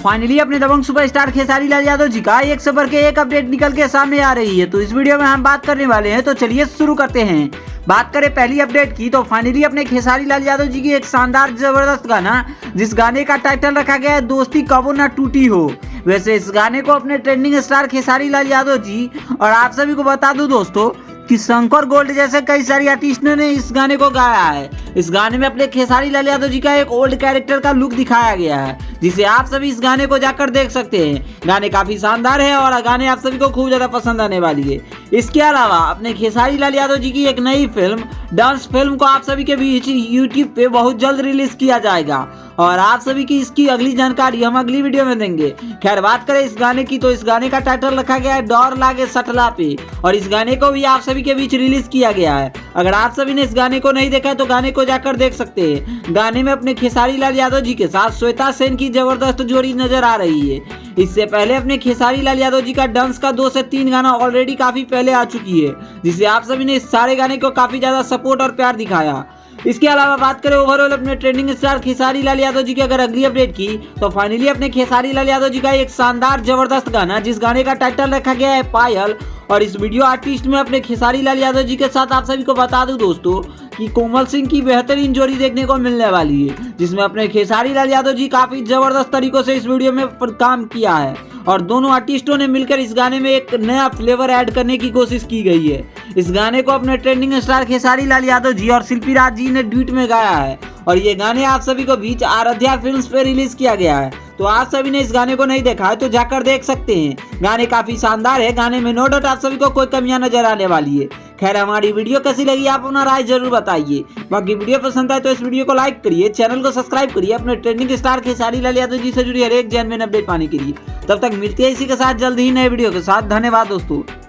Finally अपने दबंग superstar Khesari Lal Yadav ji का एक से बढ़ के एक अपडेट निकल के सामने आ रही है। तो इस वीडियो में हम बात करने वाले हैं, तो चलिए शुरू करते हैं। बात करें पहली अपडेट की, तो फाइनली अपने खेसारी लाल यादव जी की एक शानदार जबरदस्त गाना, जिस गाने का टाइटल रखा गया है दोस्ती कबो ना टूटी हो। वैसे इस गाने को अपने ट्रेंडिंग स्टार खेसारी लाल यादव जी और आप सभी को बता दूं दोस्तों कि शंकर गोल्ड जैसे कई सारी आर्टिस्टों ने इस गाने को गाया है। इस गाने में अपने खेसारी लाल यादव जी का एक ओल्ड कैरेक्टर का लुक दिखाया गया है, जिसे आप सभी इस गाने को जाकर देख सकते हैं। गाने काफी शानदार है और गाने आप सभी को खूब ज्यादा पसंद आने वाली है। इसके अलावा अपने खेसारी लाल यादव जी की एक नई फिल्म डांस फिल्म को आप सभी के बीच यूट्यूब पे बहुत जल्द रिलीज किया जाएगा और आप सभी की इसकी अगली जानकारी हम अगली वीडियो में देंगे। खैर बात करें इस गाने की, तो इस गाने का टाइटल रखा गया है डर लागे सटला पे और इस गाने को भी आप सभी के बीच रिलीज किया गया है। अगर आप सभी ने इस गाने को नहीं देखा है तो गाने को जाकर देख सकते हैं। गाने में अपने खेसारी लाल यादव जी के साथ श्वेता सेन की जबरदस्त जोड़ी नजर आ रही है। इससे पहले अपने खेसारी लाल यादव जी का डांस का 2 से 3 गाना ऑलरेडी काफी पहले आ चुकी है, जिसे आप सभी ने इस सारे गाने को काफी ज्यादा सपोर्ट और प्यार दिखाया। इसके अलावा बात करें ओवरऑल अपने ट्रेंडिंग स्टार खेसारी लाल यादव जी की अगर अगली अपडेट की, तो फाइनली अपने खेसारी लाल यादव जी का एक शानदार जबरदस्त गाना, जिस गाने का टाइटल रखा गया है पायल, और इस वीडियो आर्टिस्ट में अपने खेसारी लाल यादव जी के साथ आप सभी को बता दूं दोस्तों कि कोमल सिंह की बेहतरीन जोड़ी देखने को मिलने वाली है, जिसमें अपने खेसारी लाल यादव जी काफी जबरदस्त तरीकों से इस वीडियो में काम किया है और दोनों आर्टिस्टों ने मिलकर इस गाने में एक नया फ्लेवर ऐड करने की कोशिश की गई है। इस गाने को अपने ट्रेंडिंग स्टार खेसारी लाल यादव जी और शिल्पी राज जी ने ड्यूट में गाया है और ये गाने आप सभी को बीच आराध्या फिल्म्स पे रिलीज किया गया है। तो आप सभी ने इस गाने को नहीं देखा है तो जाकर देख सकते हैं। गाने काफी शानदार है, गाने में नो डाउट आप सभी को कोई कमियां नजर आने वाली है। खैर हमारी वीडियो कैसी लगी आप अपना राय जरूर बताइए। बाकी वीडियो पसंद आए तो इस वीडियो को लाइक करिए, चैनल को सब्सक्राइब करिए अपने ट्रेंडिंग स्टार खेसारी लाल यादव जी से जुड़ी हर एक जेन्युइन अपडेट पाने के लिए। तब तक मिलते हैं इसी के साथ जल्द ही नए वीडियो के साथ। धन्यवाद दोस्तों।